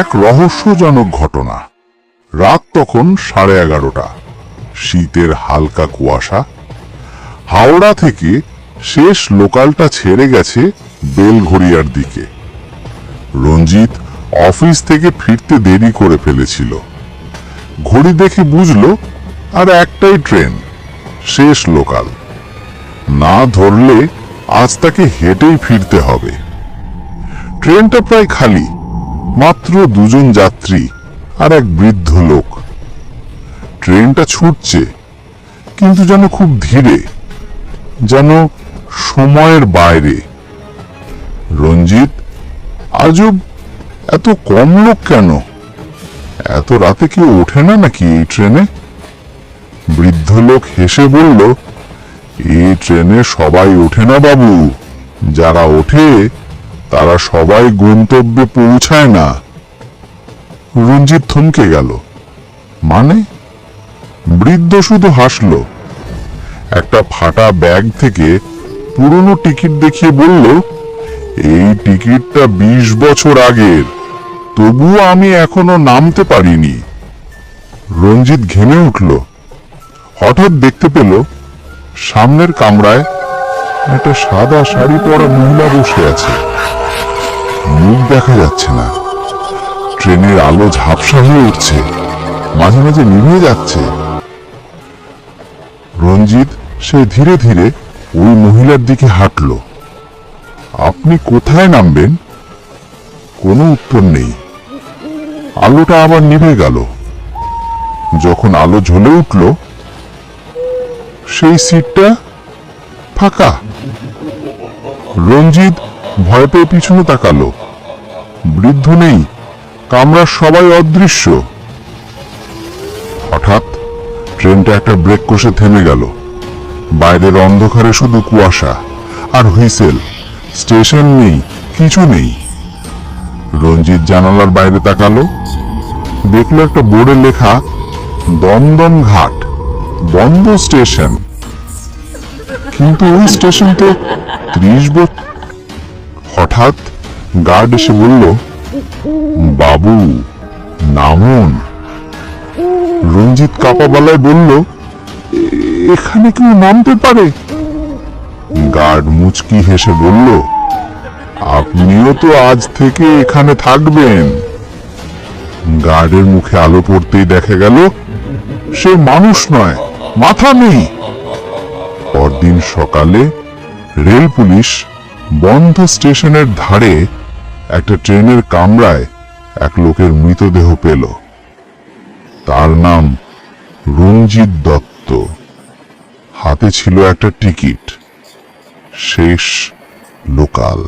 এক রহস্যজনক ঘটনা। রাত তখন 11:30। শীতের হালকা কুয়াশা। হাওড়া থেকে শেষ লোকালটা ছেড়ে গেছে বেলঘড়িয়ার দিকে। রঞ্জিত অফিস থেকে ফিরতে দেরি করে ফেলেছিল। ঘড়ি দেখে বুঝলো আর একটাই ট্রেন, শেষ লোকাল। না ধরলে আজ তাকে হেঁটেই ফিরতে হবে। ট্রেনটা প্রায় খালি, মাত্র 2 জন যাত্রী আর এক বৃদ্ধ লোক। ট্রেনটা ছুটছে, কিন্তু যেন খুব ধীরে, যেন সময়ের বাইরে। রঞ্জিত, আজব, এত কম লোক কেন? এত রাতে কেউ ওঠে না নাকি এই ট্রেনে? বৃদ্ধ লোক হেসে বলল, এই ট্রেনে সবাই ওঠে না বাবু। যারা ওঠে তারা সবাই গন্তব্যে পৌঁছায় না। রঞ্জিত থমকে গেল। মানে? বৃদ্ধ শুধু হাসল। একটা ফাটা ব্যাগ থেকে পুরনো টিকিট দেখিয়ে বলল, এই টিকিটটা 20 বছর আগের, তবুও আমি এখনো নামতে পারিনি। রঞ্জিত ঘেমে উঠল। হঠাৎ দেখতে পেল সামনের কামরায় একটা সাদা শাড়ি পরা মহিলা বসে আছে। মুখ দেখা যাচ্ছে না। ট্রেনের আলো ঝাপসা হয়ে উঠছে, মাঝে মাঝে নিভে যাচ্ছে। রঞ্জিত সে ধীরে ধীরে ওই মহিলার দিকে হাঁটল। আপনি কোথায় নামবেন? কোনো উত্তর নেই। আলোটা আবার নিভে গেল। যখন আলো জ্বলে উঠল, সেই সিটটা ফাঁকা। রঞ্জিত ভয় পেয়ে পিছনে তাকালো। বৃদ্ধ নেই, কামরার সবাই অদৃশ্য। হঠাৎ ট্রেনটা একটা ব্রেক কষে থেমে গেল। বাইরের অন্ধকারে শুধু কুয়াশা আর হুইসেল। স্টেশন নেই, কিছু নেই। রঞ্জিত জানালার বাইরে তাকালো। দেখলো একটা বোর্ডে লেখা, দমদম ঘাট, বন্ধ স্টেশন। কিন্তু ওই স্টেশন তো 30 বছর। হঠাৎ গার্ড এসে বলল, বাবু নামুন। রঞ্জিত কাপা গলায় বলল, এখানে কেউ নামতে পারে? গার্ড মুচকি হেসে বলল, আপনিও তো আজ থেকে এখানে থাকবেন। গার্ডের মুখে আলো পড়তেই দেখা গেল সে মানুষ নয়, মাথা নেই। পরদিন সকালে রেল পুলিশ বন্ধ স্টেশনের ধারে একটা ট্রেনের কামরায় এক লোকের মৃতদেহ পেল। তার নাম রঞ্জিত দত্ত। হাতে ছিল একটা টিকিট, শেষ লোকাল।